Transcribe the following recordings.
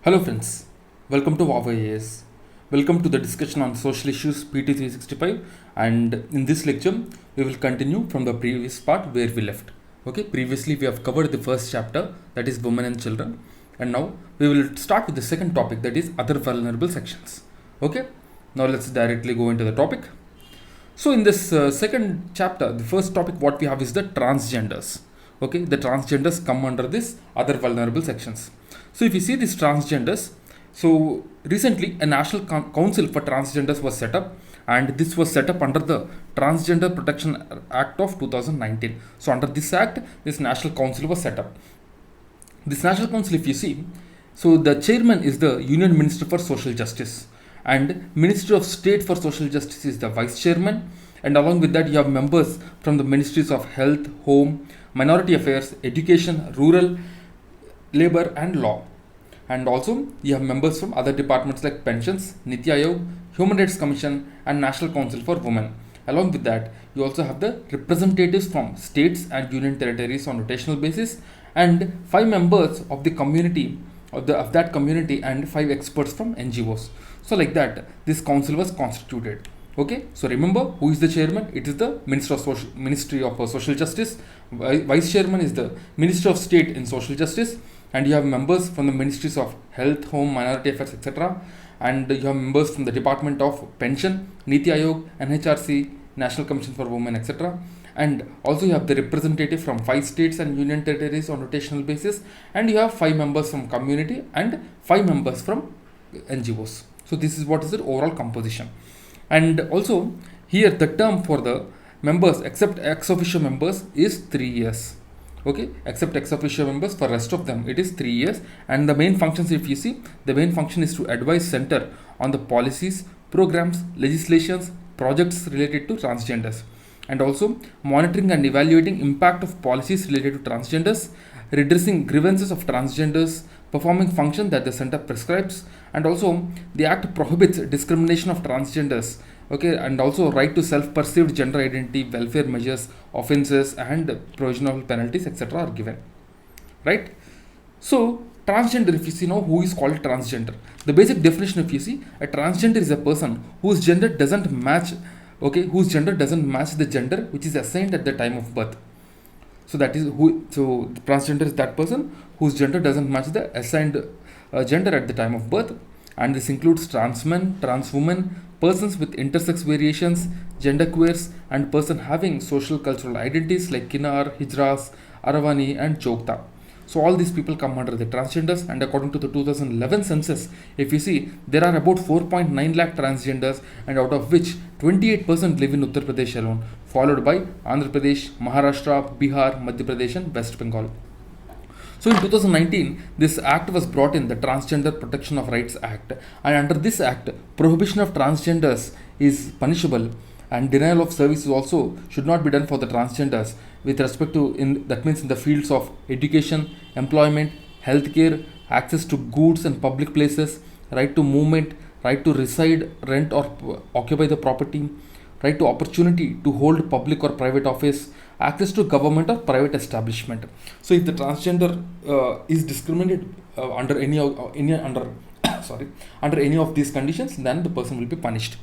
Hello friends, welcome to VOWIAS. Welcome to the discussion on social issues PT365, and in this lecture we will continue from the previous part where we left. Okay, previously we have covered the first chapter, that is women and children, and now we will start with the second topic, that is other vulnerable sections. Okay, now let's directly go into the topic. So in this second chapter, the first topic what we have is the transgenders. Okay, the transgenders come under this other vulnerable sections. So if you see these transgenders, so recently a national council for transgenders was set up, and this was set up under the Transgender Protection Act of 2019. So under this act, this national council was set up. This national council, if you see, so the chairman is the Union Minister for Social Justice, and Ministry of State for Social Justice is the vice chairman, and along with that you have members from the Ministries of Health, Home, Minority Affairs, Education, Rural, Labor and Law. And also you have members from other departments like Pensions, Niti Aayog, Human Rights Commission and National Council for Women. Along with that, you also have the representatives from states and union territories on rotational basis, and 5 members of the community of that community, and 5 experts from NGOs. So like that, this council was constituted. Okay, so remember who is the chairman? It is the Ministry of Social Justice. Vice chairman is the Minister of State in Social Justice, and you have members from the Ministries of Health, Home, Minority Affairs, etc. And you have members from the Department of Pension, Niti Aayog, NHRC, National Commission for Women, etc. And also you have the representative from 5 states and union territories on rotational basis, and you have 5 members from community and 5 members from NGOs. So this is what is the overall composition. And also here the term for the members except ex officio members is 3 years. Okay, except ex officio members, for rest of them it is 3 years. And the main functions, if you see, the main function is to advise center on the policies, programs, legislations, projects related to transgenders, and also monitoring and evaluating impact of policies related to transgenders, redressing grievances of transgenders, performing function that the center prescribes. And also the act prohibits discrimination of transgenders. Okay, and also right to self-perceived gender identity, welfare measures, offences and provisional penalties, etc. are given. Right? So transgender, if you see now, who is called transgender? The basic definition, if you see, a transgender is a person whose gender doesn't match, okay, whose gender doesn't match the gender which is assigned at the time of birth. So that is who. So transgender is that person whose gender doesn't match the assigned gender at the time of birth, and this includes trans men, trans women, persons with intersex variations, genderqueers, and person having social cultural identities like Kinnar, Hijras, Aravani, and Chokta. So all these people come under the transgenders, and according to the 2011 census, if you see, there are about 4.9 lakh transgenders, and out of which 28% live in Uttar Pradesh alone, followed by Andhra Pradesh, Maharashtra, Bihar, Madhya Pradesh and West Bengal. So in 2019, this act was brought in, the Transgender Protection of Rights Act, and under this act, prohibition of transgenders is punishable, and denial of services also should not be done for the transgenders with respect to, that means in the fields of education, employment, healthcare, access to goods and public places, right to movement, right to reside, rent or occupy the property, right to opportunity to hold public or private office, access to government or private establishment. So if the transgender is discriminated under any under under any of these conditions, then the person will be punished.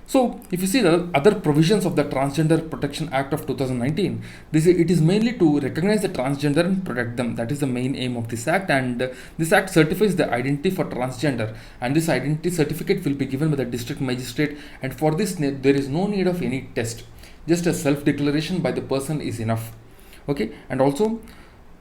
So if you see the other provisions of the Transgender Protection Act of 2019, it is mainly to recognize the transgender and protect them. That is the main aim of this act, and this act certifies the identity for transgender, and this identity certificate will be given by the district magistrate, and for this there is no need of any test. Just a self-declaration by the person is enough. Okay, and also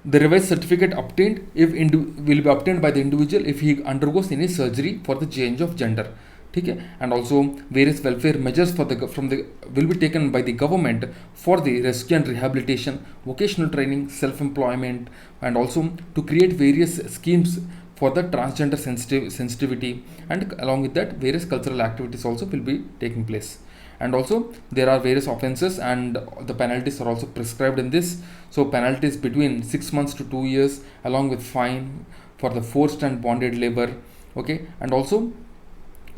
the revised certificate obtained will be obtained by the individual if he undergoes any surgery for the change of gender. Okay? And also various welfare measures will be taken by the government for the rescue and rehabilitation, vocational training, self-employment, and also to create various schemes for the transgender sensitivity, and along with that various cultural activities also will be taking place. And also there are various offences, and the penalties are also prescribed in this. So penalties between 6 months to 2 years, along with fine for the forced and bonded labor. Okay, and also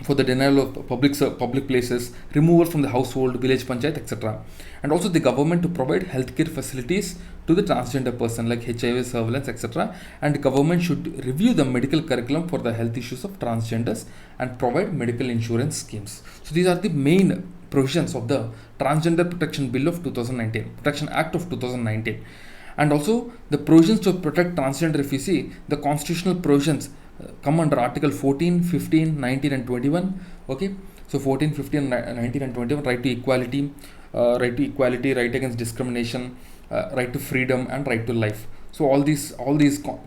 for the denial of public places, removal from the household, village panchayat, etc. And also the government to provide healthcare facilities to the transgender person like HIV surveillance, etc. And government should review the medical curriculum for the health issues of transgenders and provide medical insurance schemes. So these are the main provisions of the Transgender Protection Bill of 2019, Protection Act of 2019. And also the provisions to protect transgender, if you see, the constitutional provisions come under article 14, 15, 19 and 21. Okay, so 14, 15, 19 and 21, right to equality, right against discrimination, right to freedom and right to life. So all these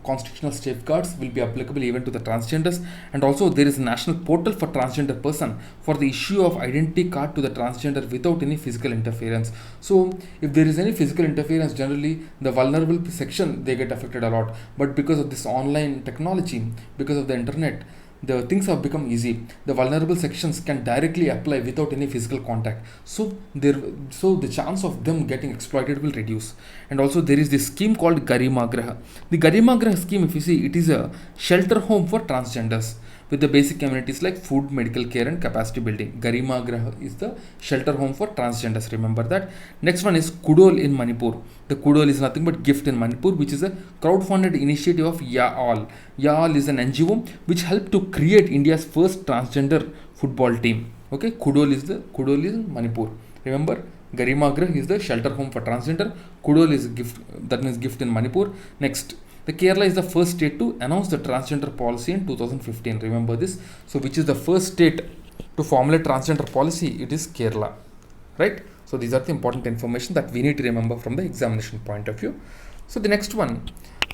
constitutional safeguards will be applicable even to the transgenders. And also there is a national portal for transgender person for the issue of identity card to the transgender without any physical interference. So if there is any physical interference, generally the vulnerable section, they get affected a lot. But because of this online technology, because of the internet, the things have become easy. The vulnerable sections can directly apply without any physical contact. So the chance of them getting exploited will reduce. And also there is this scheme called Garima Graha. The Garima Graha scheme, if you see, it is a shelter home for transgenders with the basic amenities like food, medical care and capacity building. Garima Graha is the shelter home for transgenders, remember that. Next one is Kudol in Manipur. The Kudol is nothing but gift in Manipur, which is a crowd-funded initiative of Yaal. Yaal is an NGO which helped to create India's first transgender football team. Okay, Kudol is in Manipur. Remember, Garima Graha is the shelter home for transgender. Kudol is a gift, that means gift in Manipur. Next, the Kerala is the first state to announce the transgender policy in 2015. Remember this. So which is the first state to formulate transgender policy? It is Kerala, right? So these are the important information that we need to remember from the examination point of view. So the next one,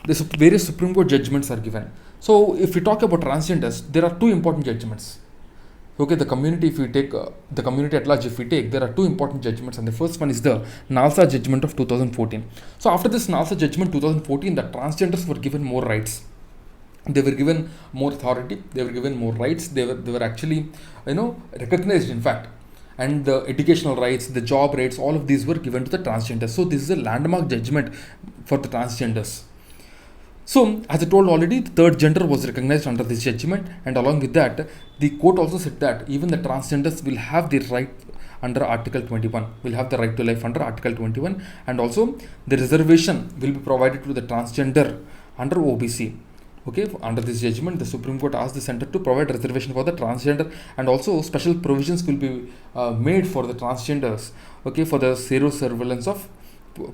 the various Supreme Court judgments are given. So if we talk about transgenders, there are two important judgments. Okay, the community, if we take the community at large, if we take, there are two important judgments, and the first one is the NALSA judgment of 2014. So after this NALSA judgment 2014, the transgenders were given more rights. They were given more authority. They were given more rights. They were actually, recognized, in fact. And the educational rights, the job rights, all of these were given to the transgenders. So this is a landmark judgment for the transgenders. So, as I told already, the third gender was recognized under this judgment, and along with that, the court also said that even the transgenders will have the right under Article 21, will have the right to life under Article 21, and also the reservation will be provided to the transgender under OBC. Okay, under this judgment, the Supreme Court asked the center to provide reservation for the transgender, and also special provisions will be made for the transgenders. Okay, for the serosurveillance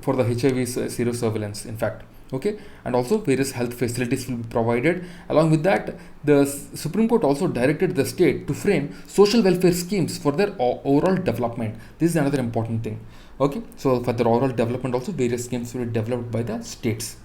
for the HIV serosurveillance, in fact. Okay, and also various health facilities will be provided. Along with that, the Supreme Court also directed the state to frame social welfare schemes for their overall development. This is another important thing. Okay, so for their overall development also, various schemes will be developed by the states.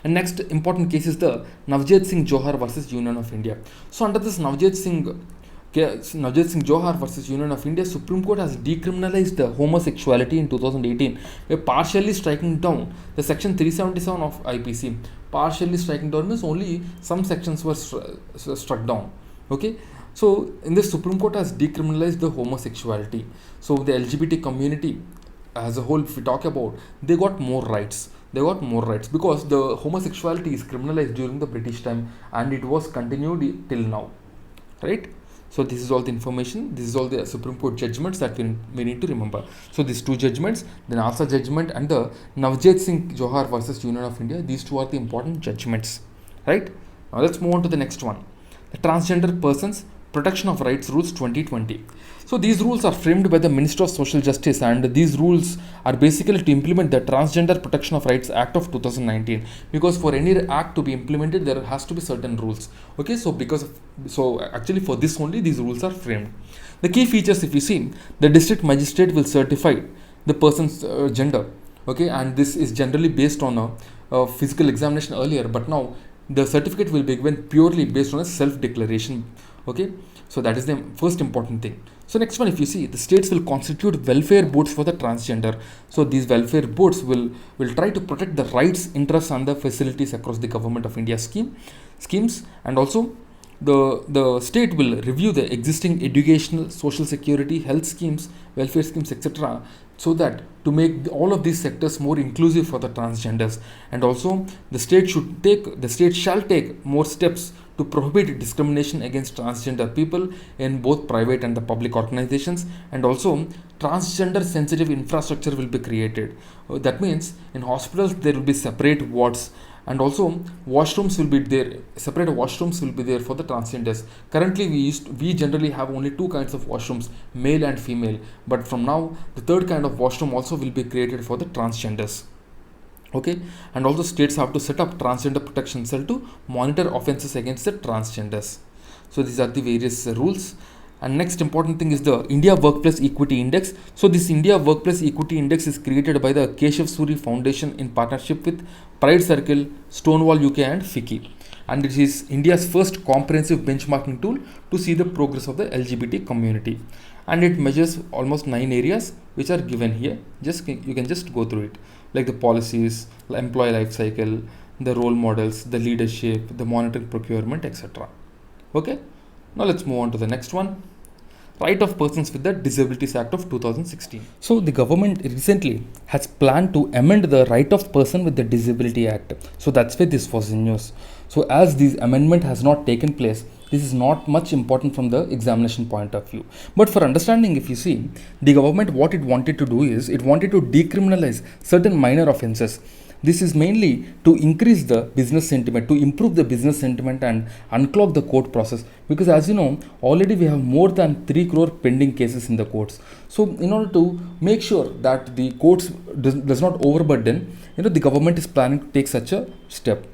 And next important case is the Navjot Singh Johar versus Union of India. So under this Navjot Singh Johar versus Union of India, Supreme Court has decriminalized the homosexuality in 2018 by partially striking down the section 377 of IPC. Partially striking down means only some sections were struck down. Okay, so in this, Supreme Court has decriminalized the homosexuality. So the LGBT community as a whole, if we talk about, they got more rights. They got more rights because the homosexuality is criminalized during the British time and it was continued till now, right? So this is all the information. This is all the Supreme Court judgments that we need to remember. So these two judgments, the NALSA judgment and the Navjot Singh Johar versus Union of India, these two are the important judgments, right? Now let's move on to the next one. The Transgender Persons Protection of Rights Rules 2020. So these rules are framed by the Minister of Social Justice, and these rules are basically to implement the Transgender Protection of Rights Act of 2019, because for any act to be implemented there has to be certain rules. Okay, so actually for this only these rules are framed. The key features, if you see, the district magistrate will certify the person's gender. Okay, and this is generally based on a physical examination earlier, but now the certificate will be given purely based on a self-declaration. Okay, so that is the first important thing. So next one, if you see, the states will constitute welfare boards for the transgender. So these welfare boards will try to protect the rights, interests and the facilities across the Government of India schemes, and also the state will review the existing educational, social security, health schemes, welfare schemes, etc., so that to make all of these sectors more inclusive for the transgenders. And also the state shall take more steps to prohibit discrimination against transgender people in both private and the public organizations, and also transgender sensitive infrastructure will be created. That means in hospitals there will be separate wards, and also washrooms will be there, separate washrooms will be there for the transgenders. Currently we generally have only two kinds of washrooms, male and female, but from now the third kind of washroom also will be created for the transgenders. Okay, and also states have to set up transgender protection cell to monitor offenses against the transgenders. So these are the various rules. And next important thing is the India Workplace Equity Index. So this India Workplace Equity Index is created by the Keshav Suri Foundation in partnership with Pride Circle, Stonewall UK and FICCI. And it is India's first comprehensive benchmarking tool to see the progress of the LGBT community. And it measures almost 9 areas which are given here. You can just go through it, like the policies, employee life cycle, the role models, the leadership, the monitoring, procurement, etc. Okay, now let's move on to the next one. Right of Persons with the Disabilities Act of 2016. So the government recently has planned to amend the Right of Person with the Disability Act. So that's why this was in news. So as this amendment has not taken place, this is not much important from the examination point of view. But for understanding, if you see, the government, what it wanted to do is, it wanted to decriminalize certain minor offenses. This is mainly to increase the business sentiment, to improve the business sentiment and unclog the court process. Because as you know, already we have more than 3 crore pending cases in the courts. So in order to make sure that the courts does not overburden, the government is planning to take such a step.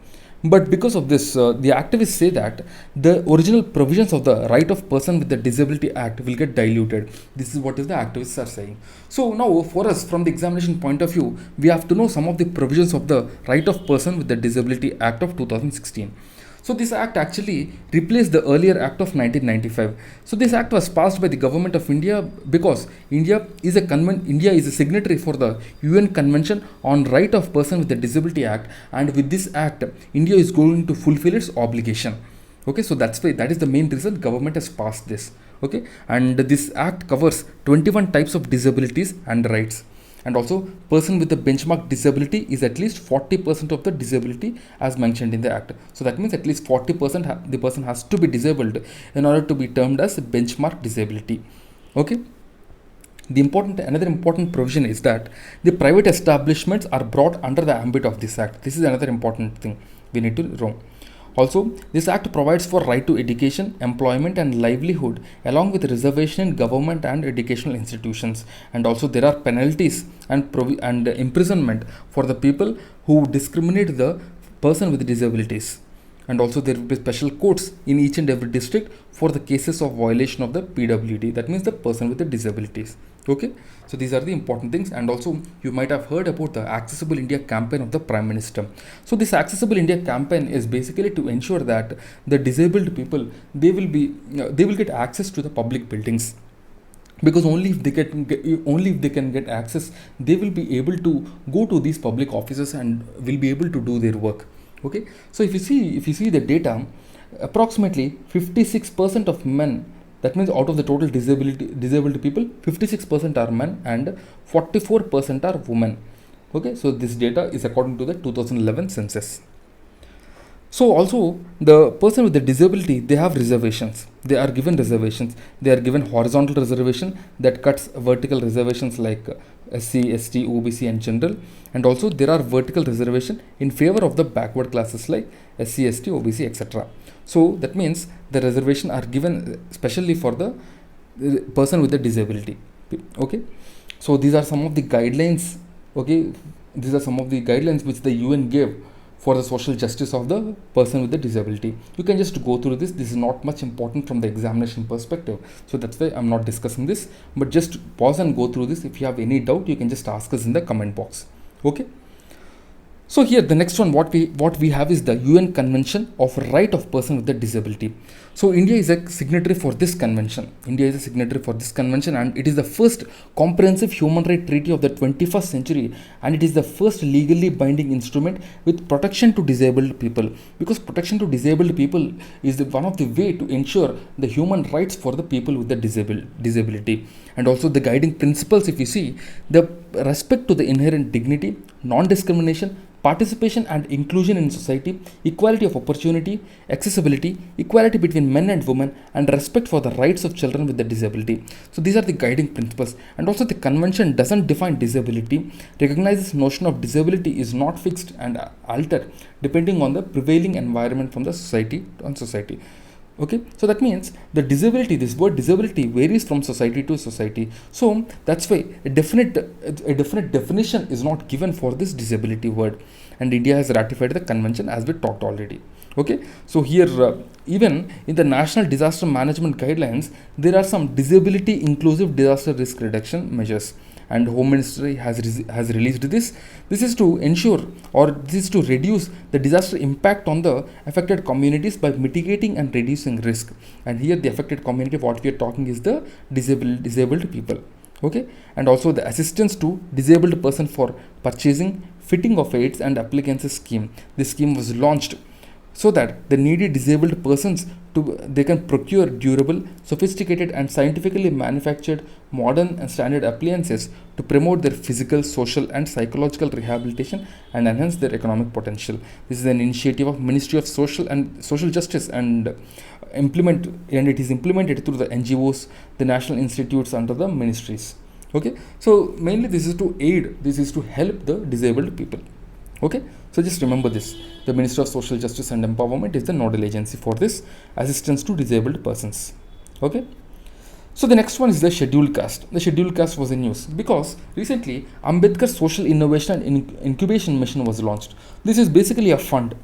But because of this, the activists say that the original provisions of the Right of Person with the Disability Act will get diluted. This is what the activists are saying. So now for us, from the examination point of view, we have to know some of the provisions of the Right of Person with the Disability Act of 2016. So this act actually replaced the earlier act of 1995. So this act was passed by the government of India because India is a signatory for the UN Convention on Right of Person with a Disability Act, and with this act, India is going to fulfill its obligation. Okay, so that is the main reason government has passed this. Okay, and this act covers 21 types of disabilities and rights. And also, person with a benchmark disability is at least 40% of the disability as mentioned in the act. So that means at least 40% the person has to be disabled in order to be termed as a benchmark disability. Okay. Another important provision is that the private establishments are brought under the ambit of this act. This is another important thing we need to know. Also, this act provides for right to education, employment and livelihood along with reservation in government and educational institutions. And also there are penalties and imprisonment for the people who discriminate the person with disabilities. And also there will be special courts in each and every district for the cases of violation of the PWD, that means the person with the disabilities. Okay, so these are the important things. And also you might have heard about the Accessible India campaign of the Prime Minister. So this Accessible India campaign is basically to ensure that the disabled people, they will get access to the public buildings, because only if they can get access, they will be able to go to these public offices and will be able to do their work. Okay, so if you see the data, approximately 56% of men, that means out of the total disabled people, 56% are men and 44% are women. Okay, so this data is according to the 2011 census. So also the person with the disability, they have reservations. They are given reservations. They are given horizontal reservation that cuts vertical reservations like SC, ST, OBC and general. And also there are vertical reservation in favor of the backward classes like SC, ST, OBC, etc. So that means the reservation are given specially for the person with the disability. Okay, so these are some of the guidelines. Okay, these are some of the guidelines which the UN gave for the social justice of the person with the disability. You can just go through this. This is not much important from the examination perspective, so that's why I'm not discussing this, but just pause and go through this. If you have any doubt, you can just ask us in the comment box. Okay, so here the next one, what we have is the UN Convention of Right of Person with a Disability. So India is a signatory for this convention. And it is the first comprehensive human rights treaty of the 21st century, and it is the first legally binding instrument with protection to disabled people, because protection to disabled people is one of the way to ensure the human rights for the people with the disability. And also the guiding principles, if you see, the respect to the inherent dignity, non-discrimination, participation and inclusion in society, equality of opportunity, accessibility, equality between men and women, and respect for the rights of children with a disability. So these are the guiding principles. And also the convention doesn't define disability, recognizes notion of disability is not fixed and altered depending on the prevailing environment from the society on society. Okay, so that means the disability, this word disability varies from society to society. So that's why a definite definition is not given for this disability word, and India has ratified the convention as we talked already. Okay, so here even in the national disaster management guidelines, there are some disability inclusive disaster risk reduction measures, and Home Ministry has released this. This is to ensure, or this is to reduce the disaster impact on the affected communities by mitigating and reducing risk. And here the affected community, what we are talking is the disabled people. Okay, and also the assistance to disabled person for purchasing, fitting of aids and applicants scheme. This scheme was launched so that the needy disabled persons they can procure durable, sophisticated and scientifically manufactured modern and standard appliances to promote their physical, social and psychological rehabilitation and enhance their economic potential. This is an initiative of Ministry of Social Justice, and it is implemented through the NGOs, the national institutes under the ministries. Okay, so mainly this is to help the disabled people. Okay, so just remember this. The Ministry of Social Justice and Empowerment is the nodal agency for this assistance to disabled persons. Okay, so the next one is the scheduled caste. The scheduled caste was in news because recently Ambedkar Social Innovation and Incubation Mission was launched. This is basically a fund.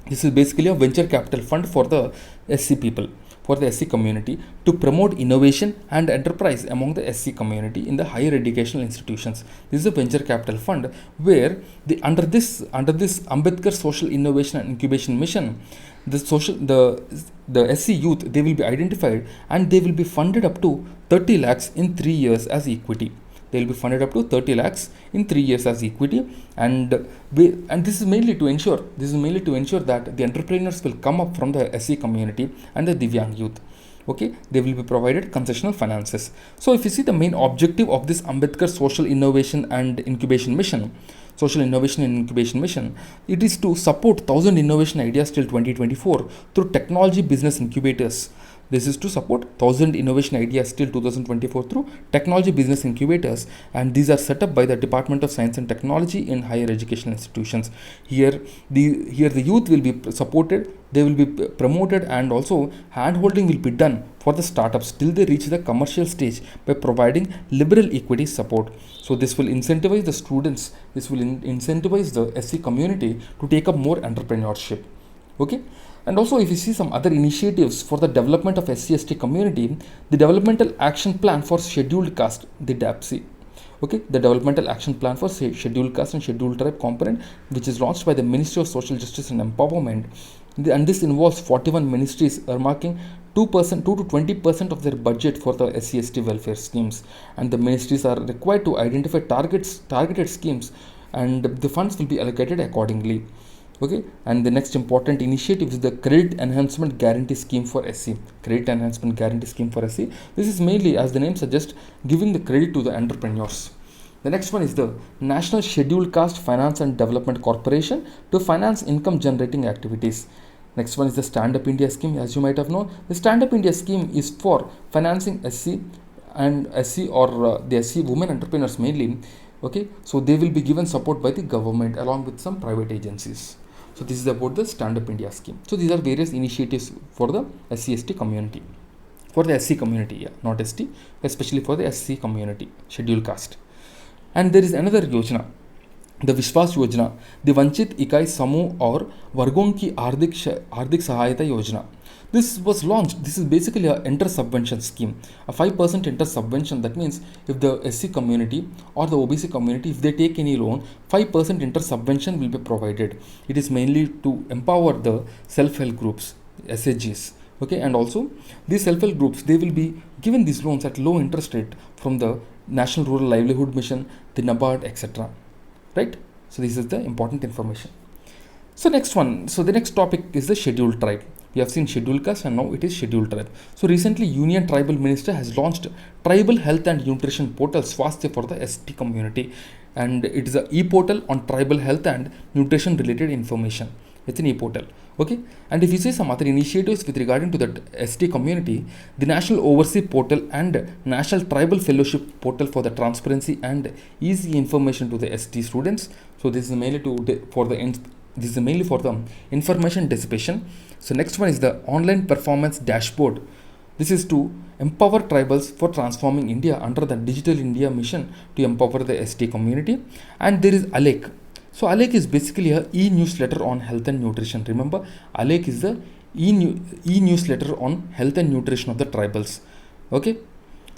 This is basically a venture capital fund for the SC people, for the SC community, to promote innovation and enterprise among the SC community in the higher educational institutions. This is a venture capital fund where under this Ambedkar Social Innovation and Incubation Mission, the SC youth, they will be identified and they will be funded up to 30 lakhs in 3 years as equity. They will be funded up to 30 lakhs in 3 years as equity, and this is mainly to ensure that the entrepreneurs will come up from the SC community and the Divyang youth. Okay, they will be provided concessional finances. So if you see the main objective of this Ambedkar Social Innovation and Incubation Mission, it is to support 1,000 innovation ideas till 2024 through technology business incubators. This is to support 1,000 innovation ideas till 2024 through technology business incubators, and these are set up by the Department of Science and Technology in higher education institutions. Here the youth will be supported, they will be promoted, and also hand-holding will be done for the startups till they reach the commercial stage by providing liberal equity support. So this will incentivize the students, this will incentivize the SC community to take up more entrepreneurship. Okay. And also if you see some other initiatives for the development of SC/ST community, the Developmental Action Plan for Scheduled Caste, the DAPC. Okay, the Developmental Action Plan for Scheduled Caste and Scheduled Tribe component, which is launched by the Ministry of Social Justice and Empowerment. And this involves 41 ministries earmarking 2 to 20% of their budget for the SC/ST welfare schemes. And the ministries are required to identify targeted schemes, and the funds will be allocated accordingly. Okay, and the next important initiative is the Credit Enhancement Guarantee Scheme for SC. Credit Enhancement Guarantee Scheme for SC. This is mainly, as the name suggests, giving the credit to the entrepreneurs. The next one is the National Scheduled Caste Finance and Development Corporation to finance income generating activities. Next one is the Stand Up India scheme. As you might have known, the Stand Up India scheme is for financing SC or the SC women entrepreneurs mainly. Okay, so they will be given support by the government along with some private agencies. So this is about the Stand Up India scheme. So these are various initiatives for the SC/ST community. For the SC community, yeah, not ST, especially for the SC community, scheduled caste. And there is another Yojana, the Vishwas Yojana, the Vanchit Ikai Samu or Vargon Ki Ardik Sahayata Yojana. This was launched. This is basically a inter-subvention scheme, a 5% inter-subvention. That means if the SC community or the OBC community, if they take any loan, 5% inter-subvention will be provided. It is mainly to empower the self-help groups, SHGs. Okay, and also these self-help groups, they will be given these loans at low interest rate from the National Rural Livelihood Mission, the NABARD, etc. Right? So this is the important information. So the next topic is the scheduled tribe. We have seen scheduled caste and now it is scheduled tribe. So recently Union Tribal Minister has launched Tribal Health and Nutrition Portal Swasthya for the ST community. and it is a e-portal on tribal health and nutrition related information. It's an e-portal. Okay, and if you see some other initiatives with regarding to that ST community, the National Overseas Portal and National Tribal Fellowship Portal for the transparency and easy information to the ST students. So this is mainly this is mainly for the information dissipation. So next one is the online performance dashboard. This is to empower tribals for transforming India under the Digital India mission to empower the ST community. And there is ALEC. So ALEC is basically a e-newsletter on health and nutrition. Remember, ALEC is the e-newsletter on health and nutrition of the tribals. Okay,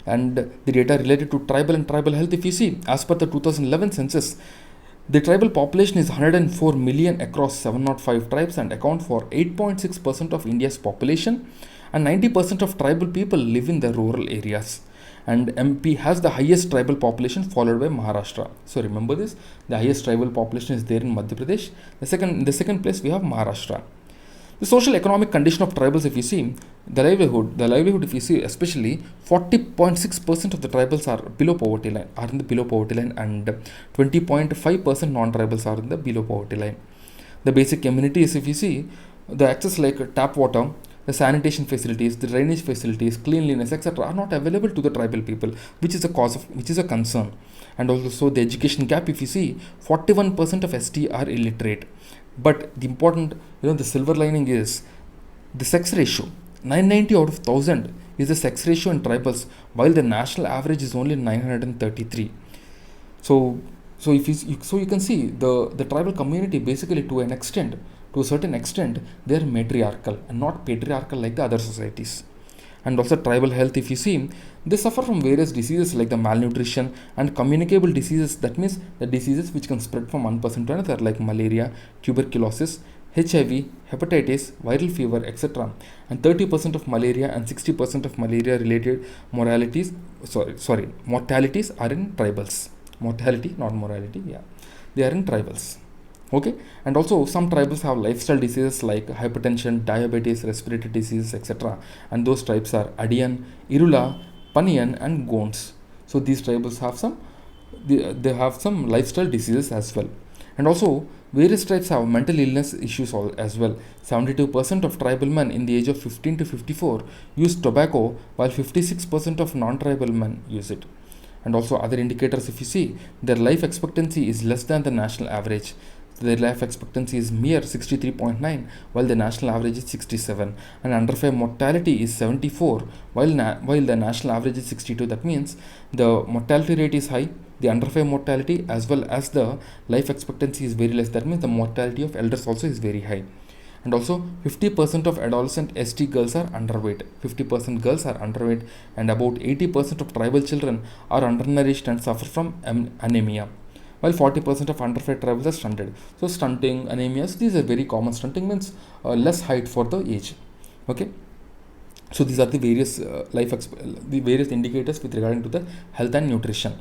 and the data related to tribal and tribal health, if you see, as per the 2011 census, the tribal population is 104 million across 705 tribes and account for 8.6% of India's population, and 90% of tribal people live in the rural areas. And MP has the highest tribal population, followed by Maharashtra. So remember this, the highest tribal population is there in Madhya Pradesh. In the second place we have Maharashtra. The social economic condition of tribals, if you see, the livelihood, if you see, especially 40.6% of the tribals are in the below poverty line, and 20.5% non-tribals are in the below poverty line. The basic amenities, if you see, the access like tap water, the sanitation facilities, the drainage facilities, cleanliness, etc., are not available to the tribal people, which is a concern. And also the education gap, if you see, 41% of ST are illiterate. But the important, the silver lining is the sex ratio. 990 out of 1000 is the sex ratio in tribals, while the national average is only 933. So you can see the tribal community basically to a certain extent, they are matriarchal and not patriarchal like the other societies. And also tribal health, if you see, they suffer from various diseases like the malnutrition and communicable diseases. That means the diseases which can spread from one person to another, like malaria, tuberculosis, HIV, hepatitis, viral fever, etc. And 30% of malaria and 60% of malaria related mortalities are in tribals. Mortality, not morality, yeah. They are in tribals. Okay, and also some tribals have lifestyle diseases like hypertension, diabetes, respiratory diseases, etc. And those tribes are Adian, Irula, Panian, and Gonds. So these tribals have they have some lifestyle diseases as well. And also various tribes have mental illness issues as well. 72% of tribal men in the age of 15 to 54 use tobacco, while 56% of non-tribal men use it. And also other indicators, if you see, their life expectancy is less than the national average. Their life expectancy is mere 63.9, while the national average is 67. And under 5 mortality is 74, while the national average is 62. That means the mortality rate is high, the under 5 mortality as well as the life expectancy is very less. That means the mortality of elders also is very high. And also 50% of adolescent ST girls are underweight. 50% girls are underweight, and about 80% of tribal children are undernourished and suffer from anemia, while 40% of under-fed tribals are stunted. So stunting, anemias, these are very common. Stunting means less height for the age. Okay. So these are the various various indicators with regarding to the health and nutrition.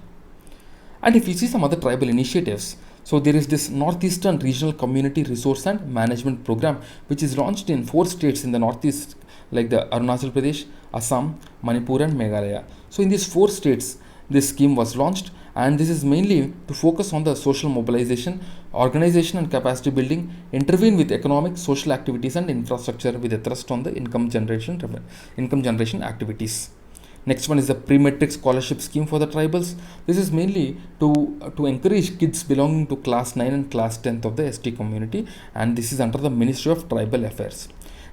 And if you see some other tribal initiatives, so there is this Northeastern Regional Community Resource and Management Program, which is launched in 4 states in the Northeast, like the Arunachal Pradesh, Assam, Manipur, and Meghalaya. So in these 4 states, this scheme was launched, and this is mainly to focus on the social mobilization, organization and capacity building, intervene with economic, social activities and infrastructure with a thrust on the income generation activities. Next one is the pre-matric scholarship scheme for the tribals. This is mainly to encourage kids belonging to class 9 and class 10th of the ST community, and this is under the Ministry of Tribal Affairs.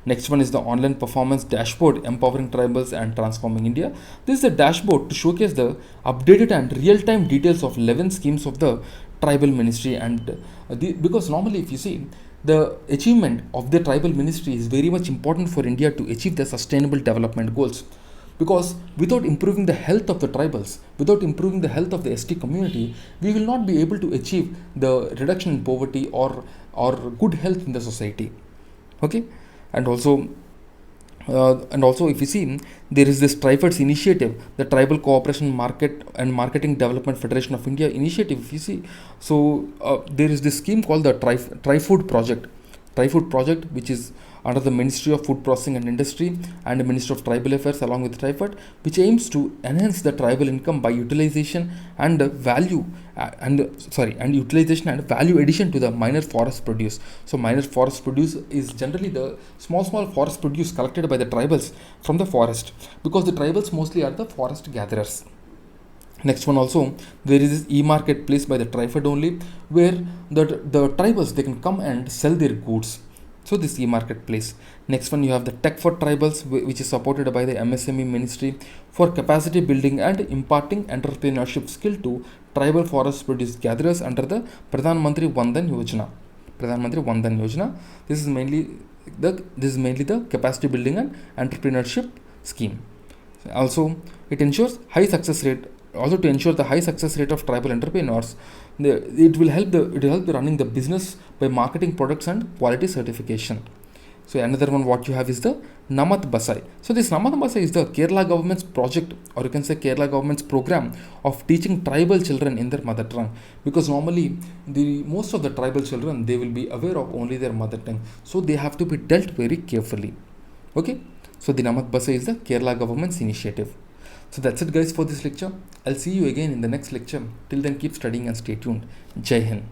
Next one is the online performance dashboard, empowering tribals and transforming India. This is a dashboard to showcase the updated and real-time details of 11 schemes of the tribal ministry. And because normally if you see, the achievement of the tribal ministry is very much important for India to achieve the sustainable development goals. Because without improving the health of the tribals, without improving the health of the ST community, we will not be able to achieve the reduction in poverty or good health in the society. Okay. And also if you see, there is this TriFEDS initiative, the Tribal Cooperation Market and Marketing Development Federation of India initiative, if you see. So there is this scheme called the TriFood project, which is under the Ministry of Food Processing and Industry and the Ministry of Tribal Affairs along with TriFed, which aims to enhance the tribal income by utilization and value and utilization and value addition to the minor forest produce. So minor forest produce is generally the small forest produce collected by the tribals from the forest, because the tribals mostly are the forest gatherers. Next one also, there is this e-marketplace by the TriFed only, where the tribals, they can come and sell their goods. So this e-marketplace. Next one, you have the Tech for Tribals, which is supported by the MSME Ministry for capacity building and imparting entrepreneurship skill to tribal forest produce gatherers under the Pradhan Mantri Vandan Yojana. This is mainly the capacity building and entrepreneurship scheme. Also, it ensures high success rate. Also, to ensure the high success rate of tribal entrepreneurs, it will help running the business by marketing products and quality certification. So another one what you have is the Namath Basai. So this Namath Basai is the Kerala government's project, or you can say Kerala government's program of teaching tribal children in their mother tongue, because normally most of the tribal children, they will be aware of only their mother tongue, so they have to be dealt very carefully. Okay, so the Namath Basai is the Kerala government's initiative. So that's it guys for this lecture. I'll see you again in the next lecture. Till then, keep studying and stay tuned. Jai Hind.